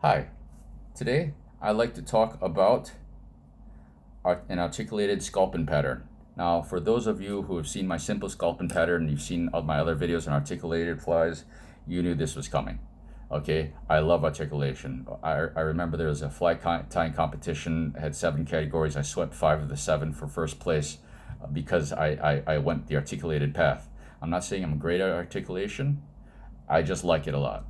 Hi, today I'd like to talk about an articulated sculpin pattern. Now, for those of you who have seen my simple sculpin pattern, you've seen my other videos on articulated flies, you knew this was coming. Okay, I love articulation. I remember there was a fly tying competition, had 7 categories. I swept 5 of the 7 for first place because I went the articulated path. I'm not saying I'm great at articulation, I just like it a lot.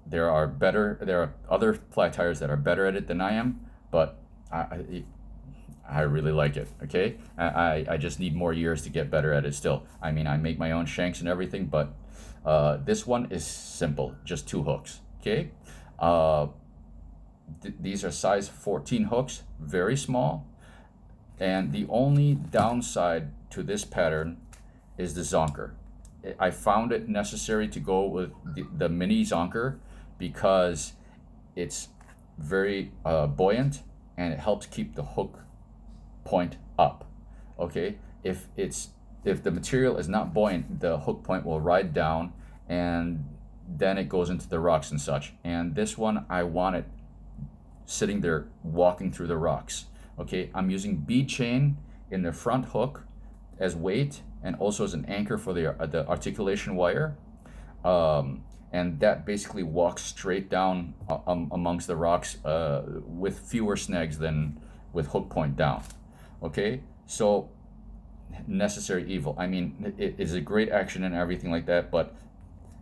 There are other flat tires that are better at it than I am, but I really like it. Okay, I just need more years to get better at it. Still, I mean, I make my own shanks and everything, but this one is simple, just 2 hooks. Okay, uh, these are size 14 hooks, very small, and the only downside to this pattern is the zonker. I found it necessary to go with the mini zonker because it's very buoyant and it helps keep the hook point up. Okay, if the material is not buoyant, the hook point will ride down and then it goes into the rocks and such. And this one, I want it sitting there walking through the rocks. Okay, I'm using bead chain in the front hook as weight and also as an anchor for the articulation wire. And that basically walks straight down amongst the rocks with fewer snags than with hook point down. Okay, so necessary evil. I mean, it is a great action and everything like that, but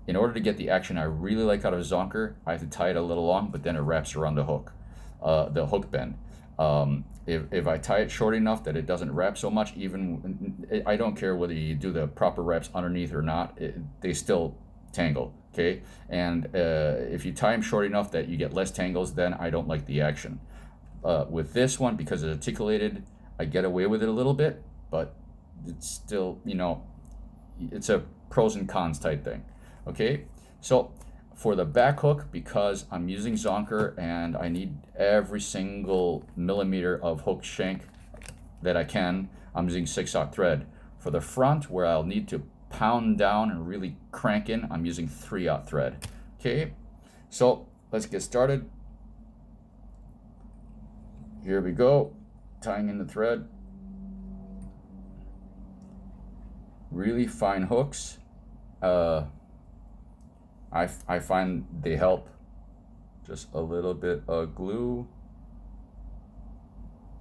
in order to get the action I really like out of a zonker, I have to tie it a little long, but then it wraps around the hook bend. If I tie it short enough that it doesn't wrap so much, even I don't care whether you do the proper wraps underneath or not, they still tangle. Okay, and if you tie them short enough that you get less tangles, then I don't like the action. With this one, because it's articulated, I get away with it a little bit, but it's still, it's a pros and cons type thing. Okay, so for the back hook, because I'm using zonker and I need every single millimeter of hook shank that I can, I'm using 6/0 thread. For the front, where I'll need to pound down and really crank in, I'm using 3/0 thread. Okay, so let's get started. Here we go, tying in the thread. Really fine hooks. I find they help. Just a little bit of glue,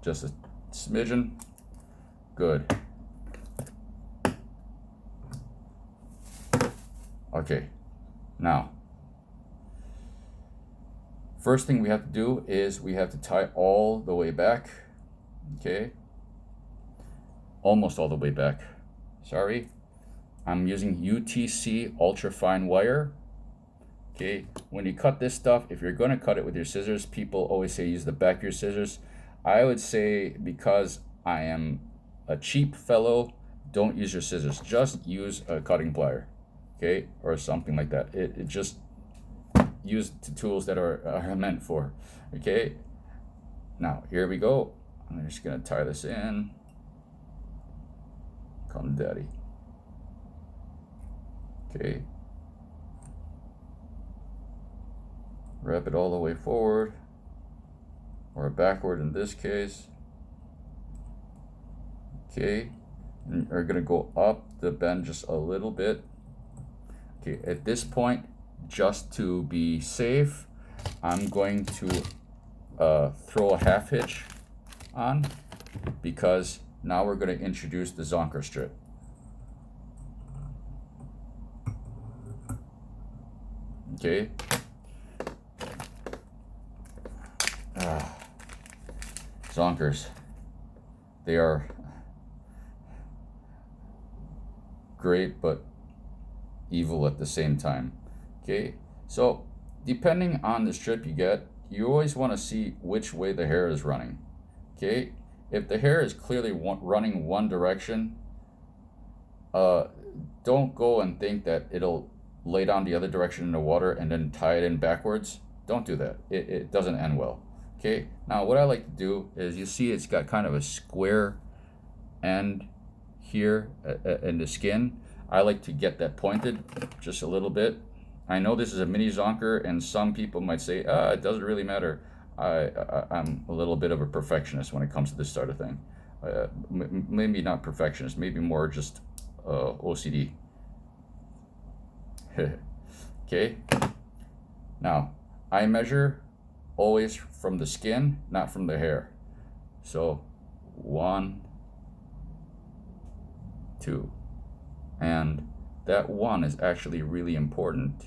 just a smidgen. Good. Okay, now first thing we have to do is we have to tie all the way back. Okay, almost all the way back. Sorry, I'm using UTC ultra fine wire. Okay, when you cut this stuff, if you're going to cut it with your scissors, people always say use the back of your scissors. I would say, because I am a cheap fellow, don't use your scissors. Just use a cutting plier, okay, or something like that. It just use the tools that are meant for. Okay, now here we go. I'm just going to tie this in. Come, daddy. Okay. Wrap it all the way forward, or backward in this case. Okay, and we're gonna go up the bend just a little bit. Okay, at this point, just to be safe, I'm going to throw a half hitch on, because now we're going to introduce the zonker strip. Okay. Zonkers, they are great but evil at the same time. Okay, so depending on the strip you get, you always want to see which way the hair is running. Okay, if the hair is clearly running one direction, don't go and think that it'll lay down the other direction in the water and then tie it in backwards. Don't do that. It doesn't end well. Okay, now what I like to do is, you see it's got kind of a square end here in the skin. I like to get that pointed just a little bit. I know this is a mini zonker, and some people might say, it doesn't really matter. I'm a little bit of a perfectionist when it comes to this sort of thing. Maybe not perfectionist, maybe more just OCD. Okay. Now, I measure always from the skin, not from the hair. So 1, 2. And that 1 is actually really important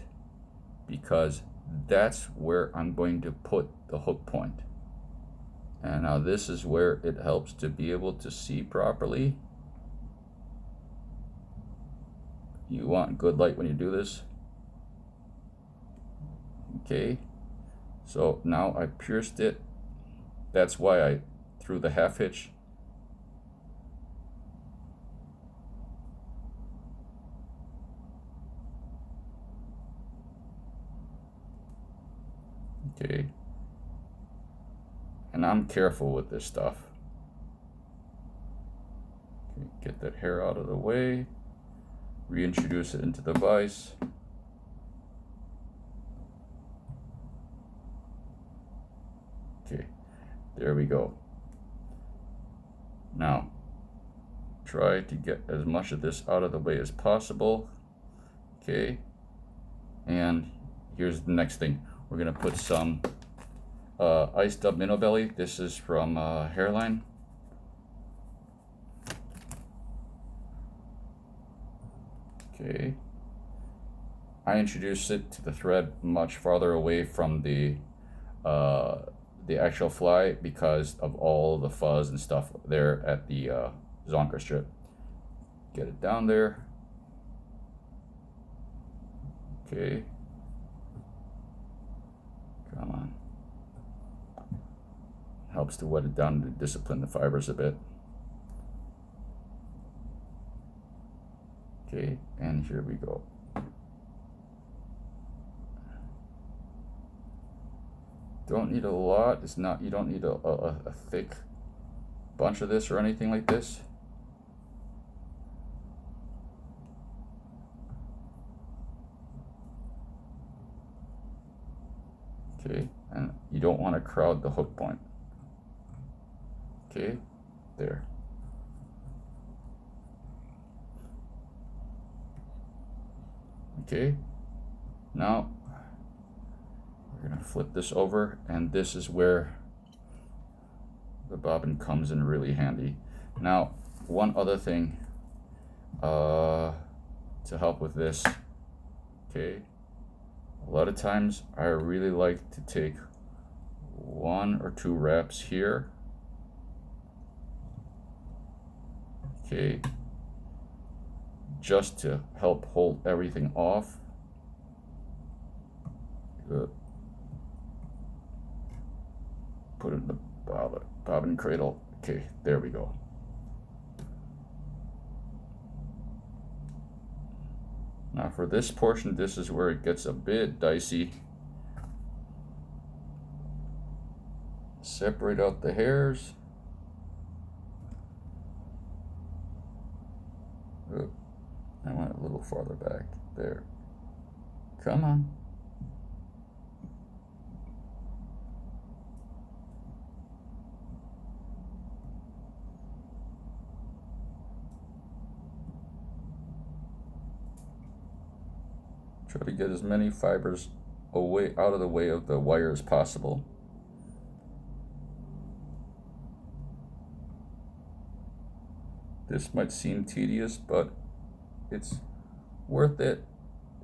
because that's where I'm going to put the hook point. And now this is where it helps to be able to see properly. You want good light when you do this. Okay, so now I pierced it. That's why I threw the half hitch. Okay, and I'm careful with this stuff. Okay, get that hair out of the way, reintroduce it into the vise. Okay, there we go. Now, try to get as much of this out of the way as possible. Okay, and here's the next thing. We're gonna put some iced up minnow belly. This is from Hairline. Okay, I introduced it to the thread much farther away from the actual fly because of all the fuzz and stuff there at the zonker strip. Get it down there. Okay. Come on. Helps to wet it down to discipline the fibers a bit. Okay, and here we go. Don't need a lot. It's not, you don't need a thick bunch of this or anything like this. Okay, and you don't want to crowd the hook point. Okay, there. Okay, now we're gonna flip this over, and this is where the bobbin comes in really handy. Now, one other thing to help with this, okay, a lot of times I really like to take 1 or 2 wraps here, okay, just to help hold everything off. Good. Put it in the bobbin cradle. Okay, there we go. Now for this portion, this is where it gets a bit dicey. Separate out the hairs. Oop, I went a little farther back. There. Come on. Try to get as many fibers away, out of the way of the wire as possible. This might seem tedious, but it's worth it.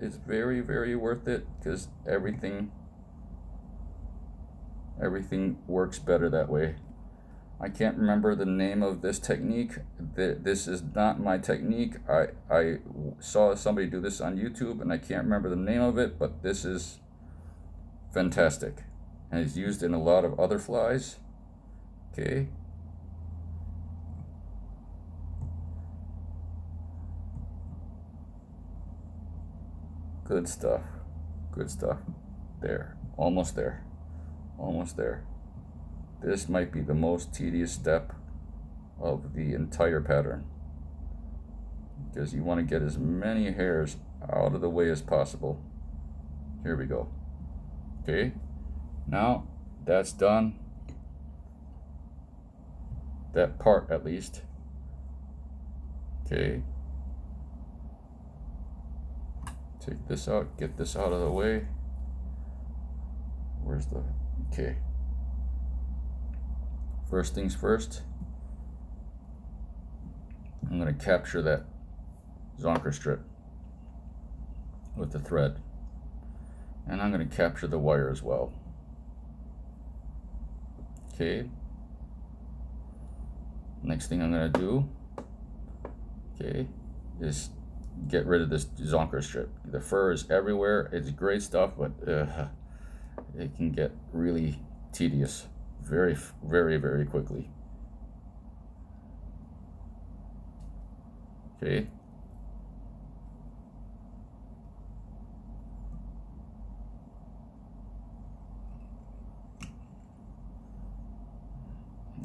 It's very, very worth it because everything works better that way. I can't remember the name of this technique. This is not my technique. I saw somebody do this on YouTube, and I can't remember the name of it, but this is fantastic. And it's used in a lot of other flies. Okay. Good stuff. Good stuff. There. Almost there. Almost there. This might be the most tedious step of the entire pattern because you want to get as many hairs out of the way as possible. Here we go. Okay, now that's done. That part at least. Okay. Take this out, get this out of the way. Where's the, okay. First things first, I'm going to capture that zonker strip with the thread. And I'm going to capture the wire as well. Okay. Next thing I'm going to do, okay, is get rid of this zonker strip. The fur is everywhere. It's great stuff, but it can get really tedious very, very, very quickly. Okay.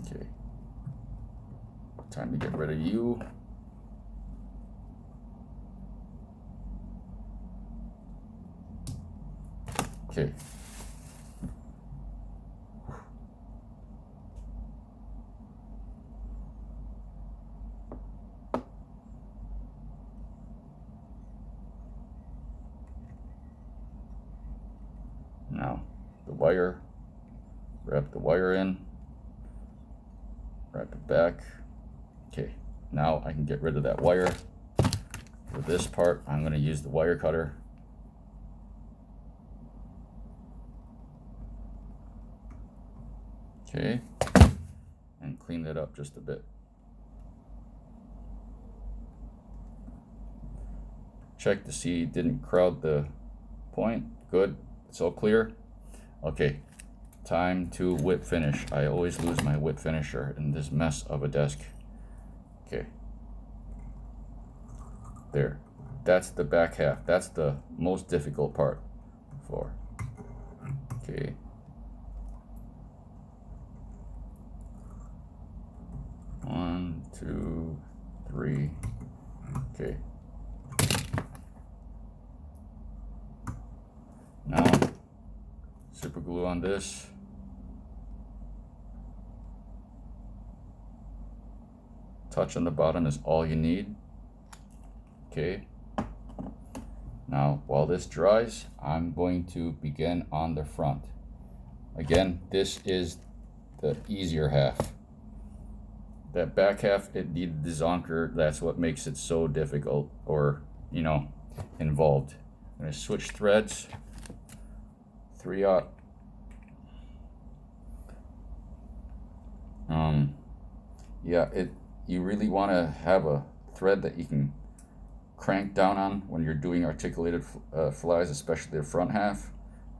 Okay. Time to get rid of you. Okay. Now, the wire, wrap the wire in, wrap it back. Okay, now I can get rid of that wire. For this part, I'm going to use the wire cutter. Okay, and clean that up just a bit. Check to see it didn't crowd the point. Good, it's all clear. Okay, time to whip finish. I always lose my whip finisher in this mess of a desk. Okay, there, that's the back half. That's the most difficult part for. Okay. One, two, three. Okay. Now, super glue on this. Touch on the bottom is all you need. Okay. Now, while this dries, I'm going to begin on the front. Again, this is the easier half. That back half, it needed the zonker. That's what makes it so difficult, or, you know, involved. I'm going to switch threads. 3/0. Yeah, you really want to have a thread that you can crank down on when you're doing articulated flies, especially the front half,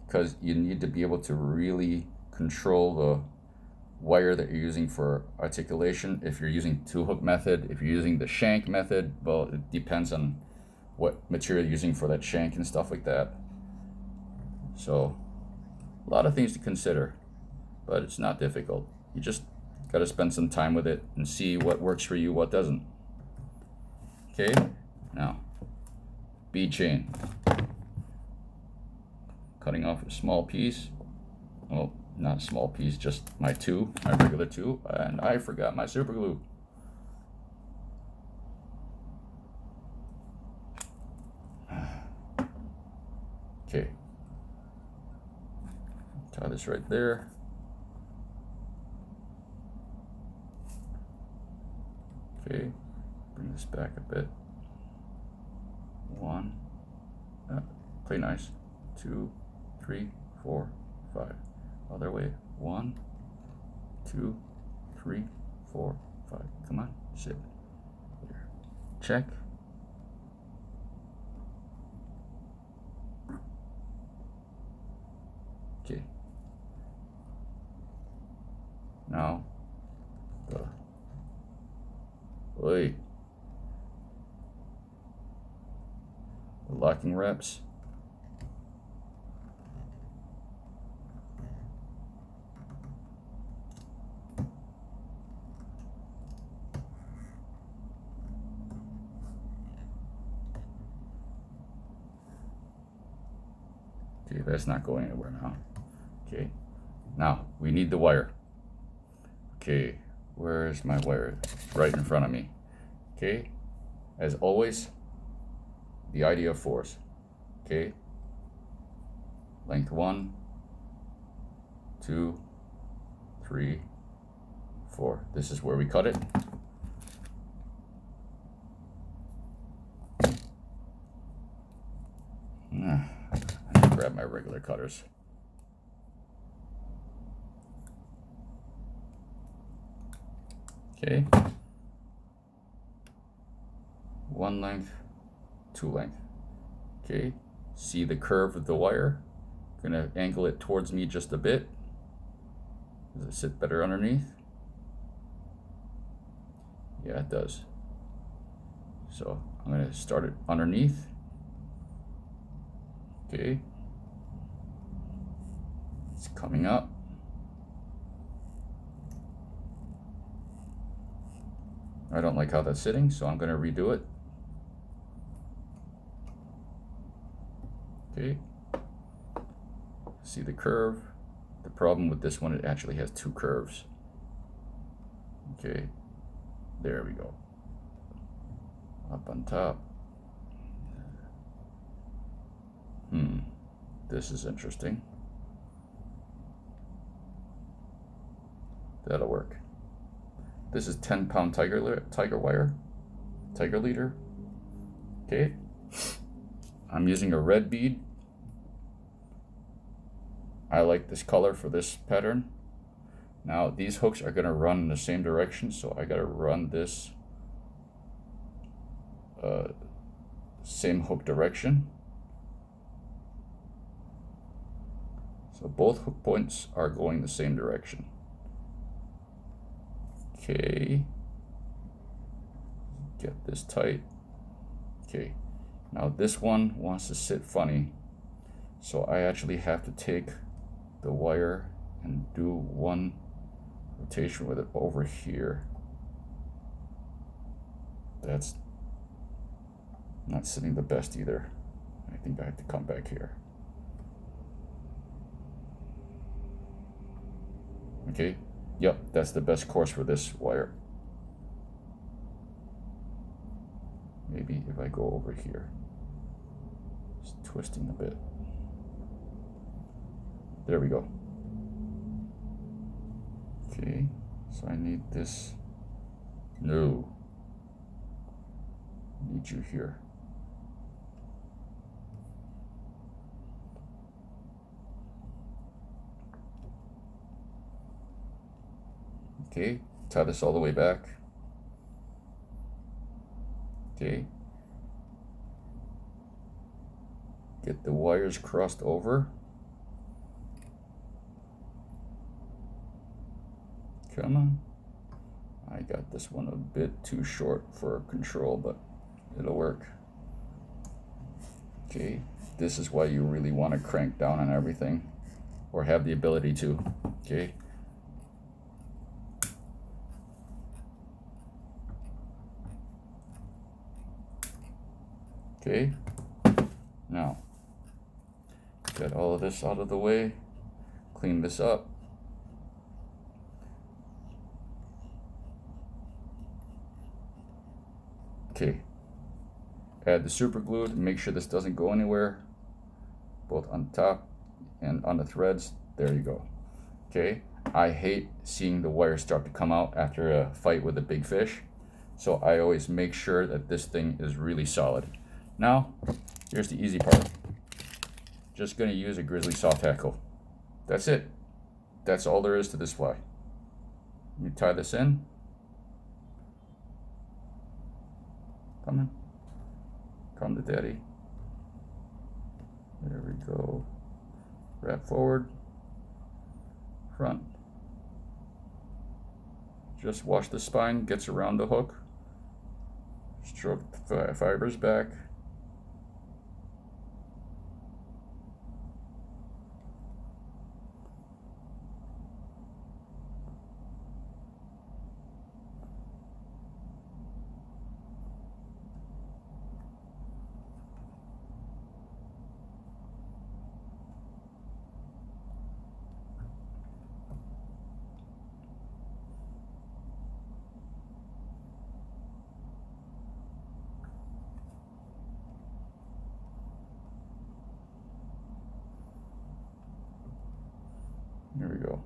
because you need to be able to really control the wire that you're using for articulation. If you're using two-hook method, if you're using the shank method, well, it depends on what material you're using for that shank and stuff like that. So a lot of things to consider, but it's not difficult. You just got to spend some time with it and see what works for you, what doesn't. Okay, now bead chain. Cutting off a small piece. Well, not a small piece, just my regular two, and I forgot my super glue. Okay, tie this right there. Okay, bring this back a bit. One, play nice. 2, 3, 4, 5. Other way. 1, 2, 3, 4, 5. Come on, sit. Here. Check. Okay. Now, the locking wraps. Okay, that's not going anywhere now. Okay, now we need the wire. Okay, where's my wire? Right in front of me. Okay, as always, the idea of force. Okay, length 1, 2, 3, 4. This is where we cut it. I need to grab my regular cutters. Okay, 1 length, 2 length. Okay, see the curve of the wire? Gonna angle it towards me just a bit. Does it sit better underneath? Yeah, it does. So I'm gonna start it underneath. Okay, it's coming up. I don't like how that's sitting, so I'm gonna redo it. Okay, see the curve? The problem with this one, it actually has 2 curves. Okay, there we go. Up on top. This is interesting. That'll work. This is 10-pound tiger wire, tiger leader. Okay, I'm using a red bead. I like this color for this pattern. Now these hooks are gonna run in the same direction, so I gotta run this same hook direction. So both hook points are going the same direction. Okay, get this tight. Okay, now this one wants to sit funny, so I actually have to take the wire and do one rotation with it over here. That's not sitting the best either. I think I have to come back here. Okay, yep, that's the best course for this wire. Maybe if I go over here, it's twisting a bit. There we go. Okay, so I need this. No, I need you here. Okay, tie this all the way back. Okay, get the wires crossed over. Come on. I got this one a bit too short for control, but it'll work. Okay, this is why you really want to crank down on everything, or have the ability to. Okay. Okay, now get all of this out of the way, clean this up. Okay, add the super glue to make sure this doesn't go anywhere, both on top and on the threads. There you go. Okay, I hate seeing the wire start to come out after a fight with a big fish, so I always make sure that this thing is really solid. Now, here's the easy part. Just gonna use a grizzly soft hackle. That's it. That's all there is to this fly. You tie this in. Come in. Come to daddy. There we go. Wrap forward. Front. Just wash the spine, gets around the hook. Stroke the fibers back. Here we go.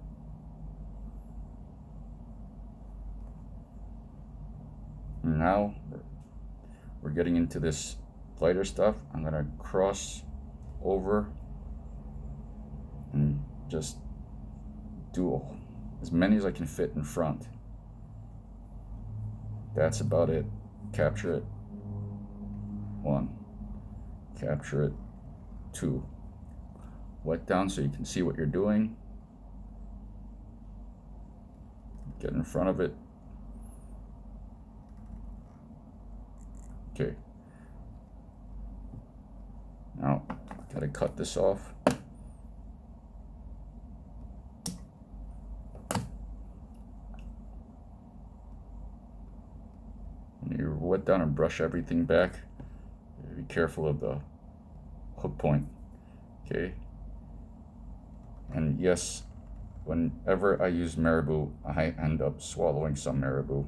And now we're getting into this lighter stuff. I'm gonna cross over and just do as many as I can fit in front. That's about it. Capture it. 1. Capture it. 2. Wet down so you can see what you're doing. Get in front of it. Okay. Now, gotta cut this off. When you wet down and brush everything back, be careful of the hook point. Okay. And yes, whenever I use marabou, I end up swallowing some marabou.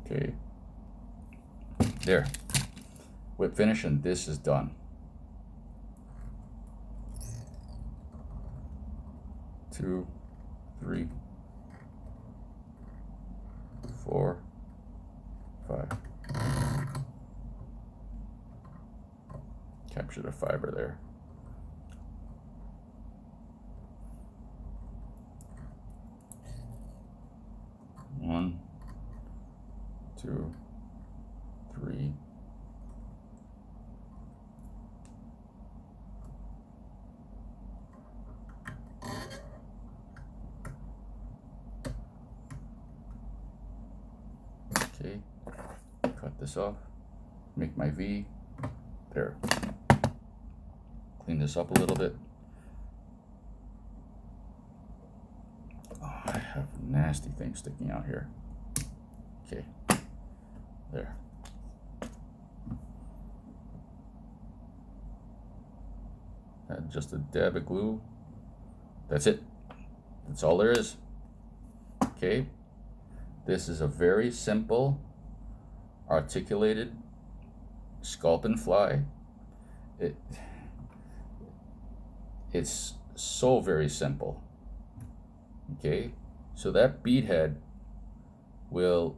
Okay. There. Whip finish, and this is done. 2, 3, 4, 5. Capture the fiber there. One, 2, 3. Okay, cut this off, make my V, there. Clean this up a little bit. Oh, I have nasty things sticking out here. Okay, there. Add just a dab of glue. That's it. That's all there is. Okay. This is a very simple articulated sculpin fly. It's so very simple. Okay, so that bead head will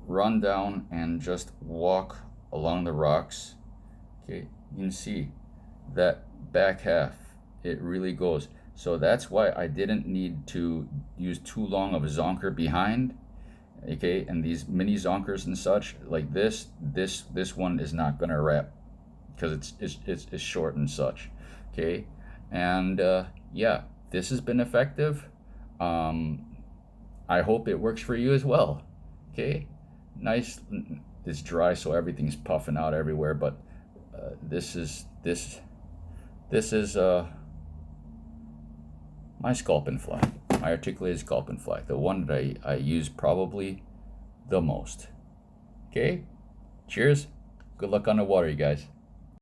run down and just walk along the rocks. Okay, you can see that back half, it really goes. So that's why I didn't need to use too long of a zonker behind. Okay, and these mini zonkers and such like this one is not gonna wrap because it's short and such. Okay, and yeah, this has been effective. I hope it works for you as well. Okay, nice. It's dry, so everything's puffing out everywhere. But this is my sculpin fly, my articulated sculpin fly, the one that I use probably the most. Okay, cheers. Good luck on the water, you guys.